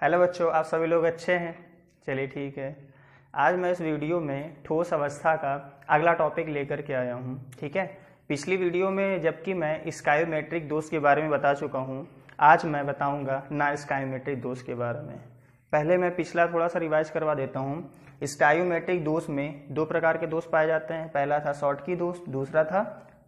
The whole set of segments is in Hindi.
हेलो बच्चों, आप सभी लोग अच्छे हैं। चलिए ठीक है। आज मैं इस वीडियो में ठोस अवस्था का अगला टॉपिक लेकर के आया हूं। ठीक है, पिछली वीडियो में जबकि मैं स्कायोमेट्रिक दोष के बारे में बता चुका हूं, आज मैं बताऊंगा नॉन स्कायोमेट्रिक दोष के बारे में। पहले मैं पिछला थोड़ा सा रिवाइज करवा देता हूं। स्कायोमेट्रिक दोष में दो प्रकार के दोष पाए जाते हैं। पहला था शॉर्टकी दोष, दूसरा था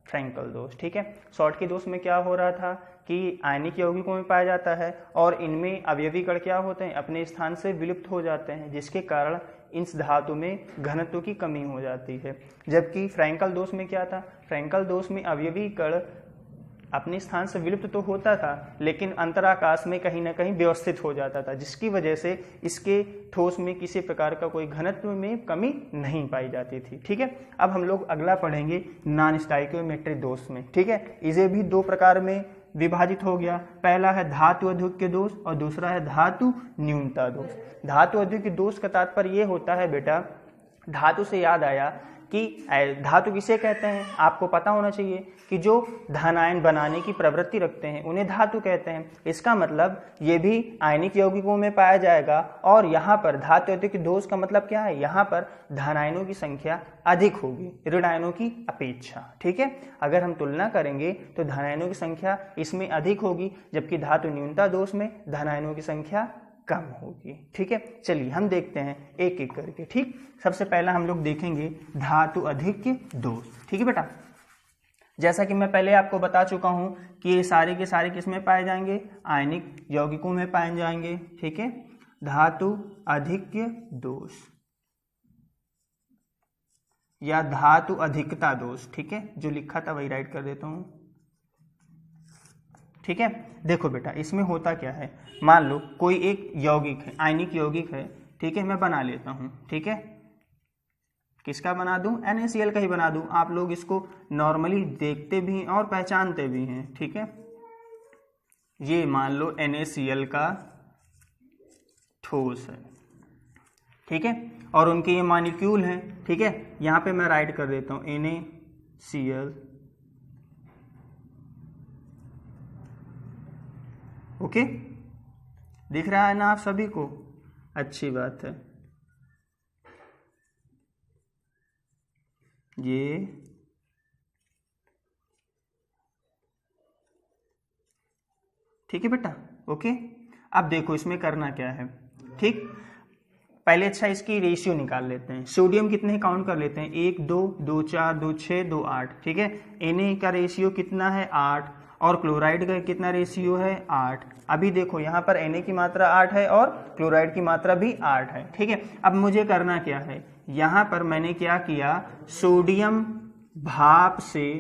फ्रैंकल दोष। ठीक है, शॉर्टकी दोष में क्या हो रहा था कि आयनिक यौगिकों में पाया जाता है और इनमें अवयवी कण क्या होते हैं, अपने स्थान से विलुप्त हो जाते हैं, जिसके कारण इस धातु में घनत्व की कमी हो जाती है। जबकि फ्रैंकल दोष में क्या था, फ्रैंकल दोष में अवयवी कण अपने स्थान से विलुप्त तो होता था, लेकिन अंतराकाश में कहीं ना कहीं व्यवस्थित हो जाता था, जिसकी वजह से इसके ठोस में किसी प्रकार का कोई घनत्व में कमी नहीं पाई जाती थी। ठीक है, अब हम लोग अगला पढ़ेंगे नॉन स्टाइकियोमेट्रिक दोष में। ठीक है, इसे भी दो प्रकार में विभाजित हो गया। पहला है धातु अधिक्य दोष और दूसरा है धातु न्यूनता दोष। धातु अधिक्य दोष का तात्पर्य ये होता है बेटा, धातु से याद आया कि धातु किसे कहते हैं, आपको पता होना चाहिए कि जो धनायन बनाने की प्रवृत्ति रखते हैं उन्हें धातु कहते हैं। इसका मतलब ये भी आयनिक यौगिकों में पाया जाएगा और यहाँ पर धातु अधिक्य दोष का मतलब क्या है, यहाँ पर धनायनों की संख्या अधिक होगी ऋण आयनों की अपेक्षा। ठीक है, अगर हम तुलना करेंगे तो धनायनों की संख्या इसमें अधिक होगी, जबकि धातु न्यूनता दोष में धनायनों की संख्या कम होगी। ठीक है, चलिए हम देखते हैं एक एक करके। ठीक, सबसे पहला हम लोग देखेंगे धातु अधिक्य दोष। ठीक है बेटा, जैसा कि मैं पहले आपको बता चुका हूं कि ये सारे के सारे किसमें पाए जाएंगे, आयनिक यौगिकों में पाए जाएंगे। ठीक है, धातु अधिक्य दोष या धातु अधिकता दोष। ठीक है, जो लिखा था वही राइट कर देता हूं। ठीक है, देखो बेटा इसमें होता क्या है, मान लो कोई एक यौगिक है, आयनिक यौगिक है। ठीक है, मैं बना लेता हूं। ठीक है, किसका बना दूं, NaCl का ही बना दूं। आप लोग इसको नॉर्मली देखते भी हैं और पहचानते भी हैं। ठीक है, ये मान लो NaCl का ठोस है। ठीक है, और उनके ये मॉलिक्यूल हैं। ठीक है, यहां पे मैं राइट कर देता हूं NaCl। ओके, दिख रहा है ना आप सभी को, अच्छी बात है। ये ठीक है बेटा, ओके। अब देखो इसमें करना क्या है। ठीक, पहले अच्छा इसकी रेशियो निकाल लेते हैं। सोडियम कितने काउंट कर लेते हैं, 1 2 2 4 2 6 2 8। ठीक है, Na का रेशियो कितना है, 8, और क्लोराइड का कितना रेशियो है, 8। अभी देखो यहाँ पर Na की मात्रा 8 है और क्लोराइड की मात्रा भी 8 है। ठीक है, अब मुझे करना क्या है, यहाँ पर मैंने क्या किया, सोडियम भाप से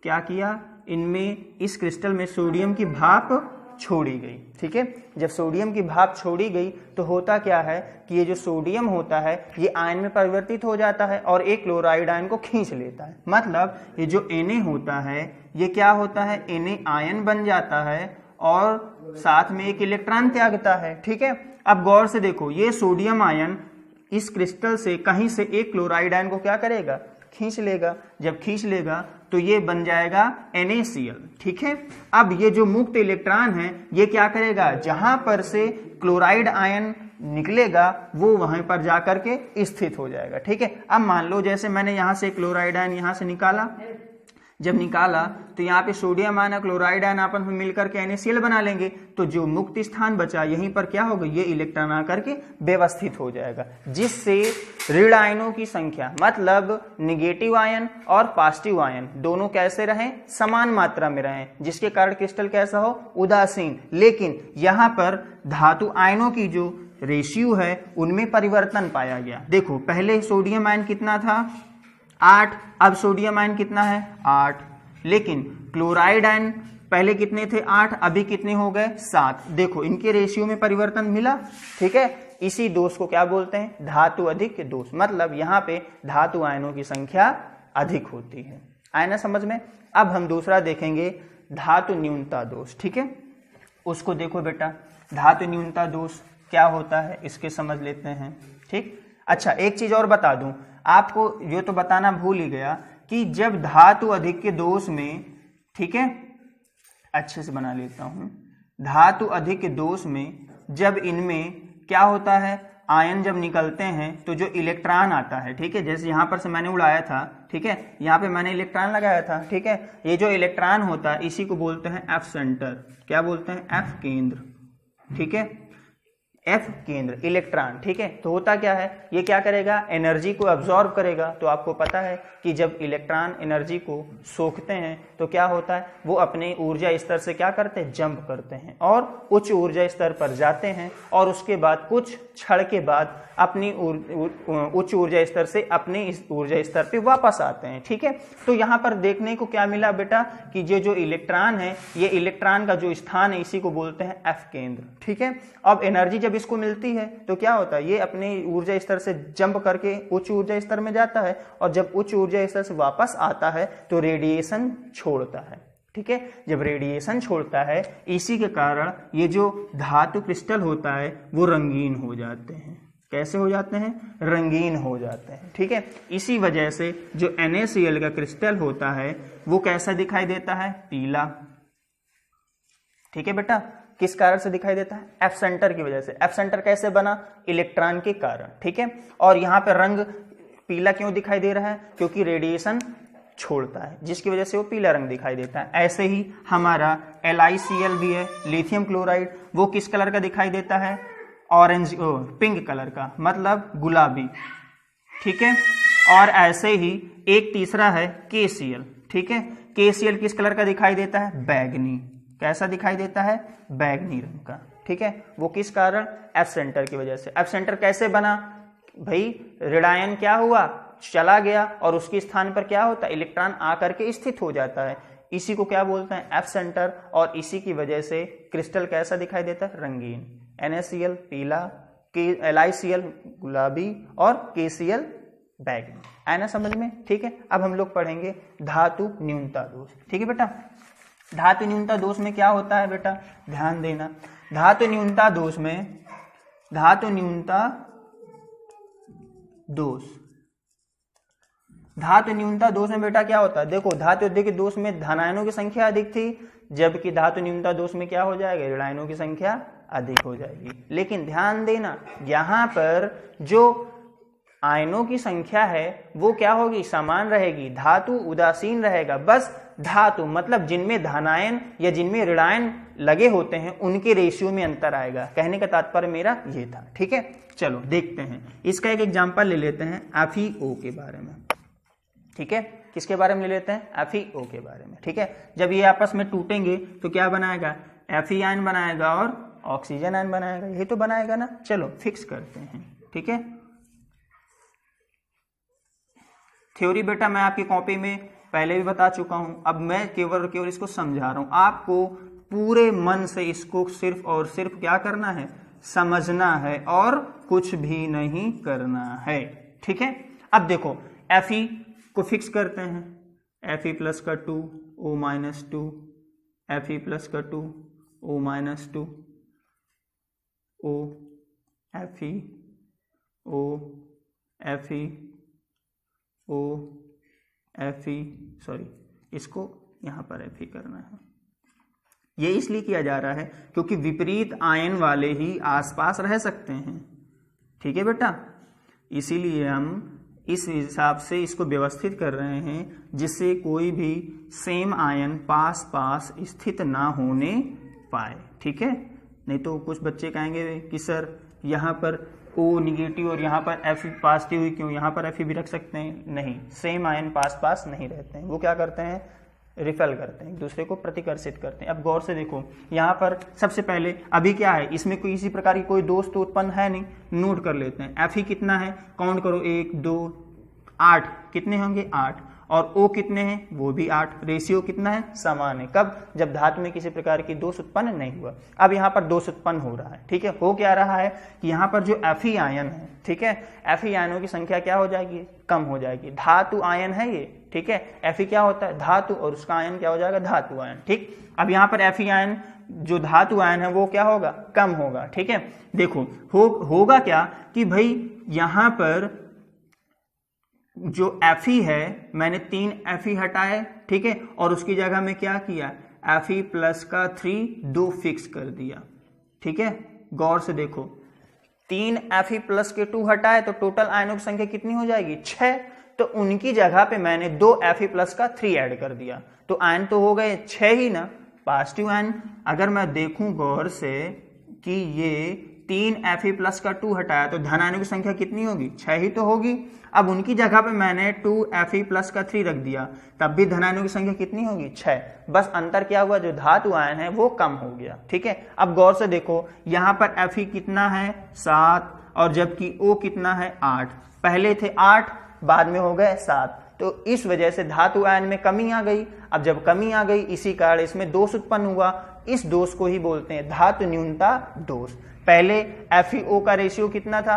क्या किया, इनमें इस क्रिस्टल में सोडियम की भाप छोड़ी गई। ठीक है, जब सोडियम की भाप छोड़ी गई तो होता क्या है कि ये जो सोडियम होता है ये आयन में परिवर्तित हो जाता है और एक क्लोराइड आयन को खींच लेता है। मतलब ये जो Na होता है ये क्या होता है, Na आयन बन जाता है और साथ में एक इलेक्ट्रॉन त्यागता है। ठीक है, अब गौर से देखो, ये सोडियम आयन इस क्रिस्टल से कहीं से एक क्लोराइड आयन को क्या करेगा, खींच लेगा। जब खींच लेगा तो ये बन जाएगा NaCl। ठीक है, अब ये जो मुक्त इलेक्ट्रॉन है ये क्या करेगा, जहां पर से क्लोराइड आयन निकलेगा वो वहां पर जाकर के स्थित हो जाएगा। ठीक है, अब मान लो जैसे मैंने यहां से क्लोराइड आयन यहां से निकाला, जब निकाला तो यहाँ पे सोडियम आयन क्लोराइड आयन आपस में मिलकर के NaCl बना लेंगे, तो जो मुक्त स्थान बचा यहीं पर क्या होगा, ये इलेक्ट्रॉन आकर के व्यवस्थित हो जाएगा, जिससे ऋण आयनों की संख्या, मतलब निगेटिव आयन और पॉजिटिव आयन दोनों कैसे रहें, समान मात्रा में रहें, जिसके कारण क्रिस्टल कैसा हो, उदासीन। लेकिन यहाँ पर धातु आयनों की जो रेशियो है उनमें परिवर्तन पाया गया। देखो पहले सोडियम आयन कितना था, 8, अब सोडियम आयन कितना है, 8। लेकिन क्लोराइड आयन पहले कितने थे, 8, अभी कितने हो गए, 7। देखो इनके रेशियो में परिवर्तन मिला। ठीक है, इसी दोष को क्या बोलते हैं, धातु अधिक्य दोष। मतलब यहाँ पे धातु आयनों की संख्या अधिक होती है। आया ना समझ में। अब हम दूसरा देखेंगे धातु न्यूनता दोष। ठीक है, उसको देखो बेटा, धातु न्यूनता दोष क्या होता है इसके समझ लेते हैं। ठीक, अच्छा एक चीज और बता दूं आपको, ये तो बताना भूल ही गया कि जब धातु अधिक्य दोष में, ठीक है अच्छे से बना लेता हूं, धातु अधिक्य दोष में जब इनमें क्या होता है, आयन जब निकलते हैं तो जो इलेक्ट्रॉन आता है, ठीक है, जैसे यहाँ पर से मैंने उड़ाया था, ठीक है, यहाँ पे मैंने इलेक्ट्रॉन लगाया था, ठीक है, ये जो इलेक्ट्रॉन होता है इसी को बोलते हैं एफ सेंटर। क्या बोलते हैं? एफ केंद्र, ठीक है, एफ केंद्र इलेक्ट्रॉन, ठीक है। तो होता क्या है, ये क्या करेगा, एनर्जी को अब्जॉर्ब करेगा। तो आपको पता है कि जब इलेक्ट्रॉन एनर्जी को सोखते हैं तो क्या होता है, वो अपने ऊर्जा स्तर से क्या करते हैं, जंप करते हैं और उच्च ऊर्जा स्तर पर जाते हैं और उसके बाद कुछ क्षण के बाद अपनी उच्च ऊर्जा स्तर से अपने इस ऊर्जा स्तर पे वापस आते हैं, ठीक है। तो यहाँ पर देखने को क्या मिला बेटा कि ये जो इलेक्ट्रॉन है, ये इलेक्ट्रॉन का जो स्थान है इसी को बोलते हैं एफ केंद्र, ठीक है। अब एनर्जी जब इसको मिलती है तो क्या होता है, ये अपने ऊर्जा स्तर से जंप करके उच्च ऊर्जा स्तर में जाता है और जब उच्च ऊर्जा स्तर से वापस आता है तो रेडिएशन छोड़ता है, ठीक है। जब रेडिएशन छोड़ता है इसी के कारण ये जो धातु क्रिस्टल होता है वो रंगीन हो जाते हैं। कैसे हो जाते हैं? रंगीन हो जाते हैं, ठीक है। इसी वजह से जो NaCl का क्रिस्टल होता है वो कैसा दिखाई देता है? पीला, ठीक है बेटा। किस कारण से दिखाई देता है? एफ सेंटर की वजह से। एफ सेंटर कैसे बना? इलेक्ट्रॉन के कारण, ठीक है। और यहाँ पे रंग पीला क्यों दिखाई दे रहा है? क्योंकि रेडिएशन छोड़ता है जिसकी वजह से वो पीला रंग दिखाई देता है। ऐसे ही हमारा LiCl भी है, लिथियम क्लोराइड, वो किस कलर का दिखाई देता है? ऑरेंज, पिंक कलर का, मतलब गुलाबी, ठीक है। और ऐसे ही एक तीसरा है KCl, ठीक है। KCl किस कलर का दिखाई देता है? बैगनी। कैसा दिखाई देता है? बैगनी रंग का, ठीक है। वो किस कारण? एफ सेंटर की वजह से। एफ सेंटर कैसे बना भाई? ऋणायन क्या हुआ? चला गया और उसके स्थान पर क्या होता है? इलेक्ट्रॉन आकर के स्थित हो जाता है। इसी को क्या बोलते हैं? F centre. और इसी की वजह से क्रिस्टल कैसा दिखाई देता है? रंगीन। NaCl पीला, LiCl गुलाबी और KCl बैगनी। आया ना समझ में? ठीक है। अब हम लोग पढ़ेंगे धातु न्यूनता दोष, ठीक है बेटा। धातु न्यूनता दोष में क्या होता है बेटा? ध्यान देना। धातु न्यूनता दोष में, धातु न्यूनता दोष, धातु न्यूनता दोष में बेटा क्या होता है? देखो, धातु अधिक दोष में धनायनों की संख्या अधिक थी, जबकि धातु न्यूनता दोष में क्या हो जाएगा? ऋणायनों की संख्या अधिक हो जाएगी। लेकिन ध्यान देना, यहां पर जो आयनों की संख्या है वो क्या होगी? समान रहेगी। धातु उदासीन रहेगा। बस धातु मतलब जिनमें धनायन या जिनमें ऋणायन लगे होते हैं उनके रेशियो में अंतर आएगा। कहने का तात्पर्य मेरा ये था, ठीक है। चलो देखते हैं, इसका एक एग्जांपल ले लेते हैं FeO के बारे में, ठीक है। किसके बारे में ले लेते हैं? FeO के बारे में, ठीक है। जब ये आपस में टूटेंगे तो क्या बनाएगा? Fe आयन बनाएगा और ऑक्सीजन आयन बनाएगा। यही तो बनाएगा ना। चलो फिक्स करते हैं, ठीक है। थ्योरी बेटा मैं आपकी कॉपी में पहले भी बता चुका हूं, अब मैं केवल इसको समझा रहा हूं। आपको पूरे मन से इसको सिर्फ और सिर्फ क्या करना है? समझना है और कुछ भी नहीं करना है, ठीक है। अब देखो, Fe को फिक्स करते हैं। Fe प्लस का 2 O माइनस 2, Fe प्लस का 2 O minus 2, O Fe O Fe O Fe, sorry, इसको यहां पर Fe करना है। ये इसलिए किया जा रहा है क्योंकि विपरीत आयन वाले ही आसपास रह सकते हैं, ठीक है बेटा। इसीलिए हम इस हिसाब से इसको व्यवस्थित कर रहे हैं जिससे कोई भी सेम आयन पास पास स्थित ना होने पाए, ठीक है। नहीं तो कुछ बच्चे कहेंगे कि सर यहाँ पर O निगेटिव और यहाँ पर F पॉजिटिव ही क्यों? यहाँ पर F भी रख सकते हैं। नहीं, सेम आयन पास पास नहीं रहते हैं। वो क्या करते हैं? रिपेल करते हैं, एक दूसरे को प्रतिकर्षित करते हैं। अब गौर से देखो, यहाँ पर सबसे पहले अभी क्या है? इसमें कोई इसी प्रकार की कोई दोष तो उत्पन्न है नहीं। नोट कर लेते हैं। Fe कितना है? काउंट करो, 1 2 8। कितने होंगे? 8। और O कितने हैं? वो भी 8। रेशियो कितना है? समान है। कब? जब धातु में किसी प्रकार की दोष उत्पन्न नहीं हुआ। अब यहाँ पर दोष उत्पन्न हो रहा है, ठीक है। हो क्या रहा है कि यहाँ पर जो Fe आयन है, ठीक है, Fe आयनों की संख्या क्या हो जाएगी? कम हो जाएगी। धातु आयन है ये, ठीक है। Fe क्या होता है? धातु, और उसका आयन क्या हो जाएगा? धातु आयन, ठीक। अब यहाँ पर Fe आयन जो धातु आयन है वो क्या होगा? कम होगा, ठीक है। देखो होगा क्या कि भाई यहाँ पर जो Fe है, मैंने 3 Fe हटाए, ठीक है, और उसकी जगह में क्या किया? Fe प्लस का 3 2 फिक्स कर दिया, ठीक है। गौर से देखो, 3 Fe+ के 2 हटाए तो टोटल आयनों की संख्या कितनी हो जाएगी 6। तो उनकी जगह पे मैंने 2 Fe+ का 3 ऐड कर दिया, तो आयन तो हो गए 6 ही ना, पॉजिटिव आयन। अगर मैं देखूं गौर से कि ये 3 Fe+ का 2 हटाया तो धन आयनों की संख्या कितनी होगी 6 ही तो होगी। अब उनकी जगह पे मैंने 2 Fe+ का 3 रख दिया, तब भी धन आयनों की संख्या कितनी होगी 6। बस अंतर क्या हुआ, जो धातु आयन है वो कम हो गया। ठीक है, अब गौर से देखो यहाँ पर Fe कितना है 7 और जबकि O कितना है 8। पहले थे 8 बाद में हो गए 7, तो इस वजह से धातु आयन में कमी आ गई। अब जब कमी आ गई इसी कारण इसमें दोष उत्पन्न हुआ। इस दोष को ही बोलते हैं धातु न्यूनता दोष। पहले FeO का रेशियो कितना था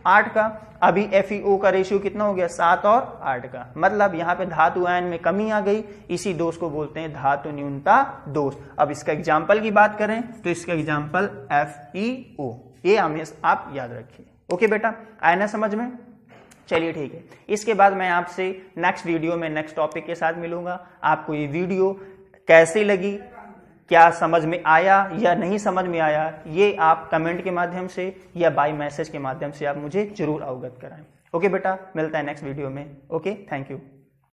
8 का, अभी FeO का रेशियो कितना हो गया 7 और 8 का, मतलब यहाँ पे धातु आयन में कमी आ गई। इसी दोष को बोलते हैं धातु न्यूनता दोष। अब इसका एग्जाम्पल की बात करें तो इसका एग्जाम्पल FeO, ये हमेशा आप याद रखिए। ओके बेटा, आया ना समझ में? चलिए ठीक है, इसके बाद मैं आपसे नेक्स्ट वीडियो में नेक्स्ट टॉपिक के साथ मिलूंगा। आपको ये वीडियो कैसी लगी, क्या समझ में आया या नहीं समझ में आया, ये आप कमेंट के माध्यम से या बाय मैसेज के माध्यम से आप मुझे जरूर अवगत कराएं। ओके बेटा, मिलता है नेक्स्ट वीडियो में। Okay, thank you.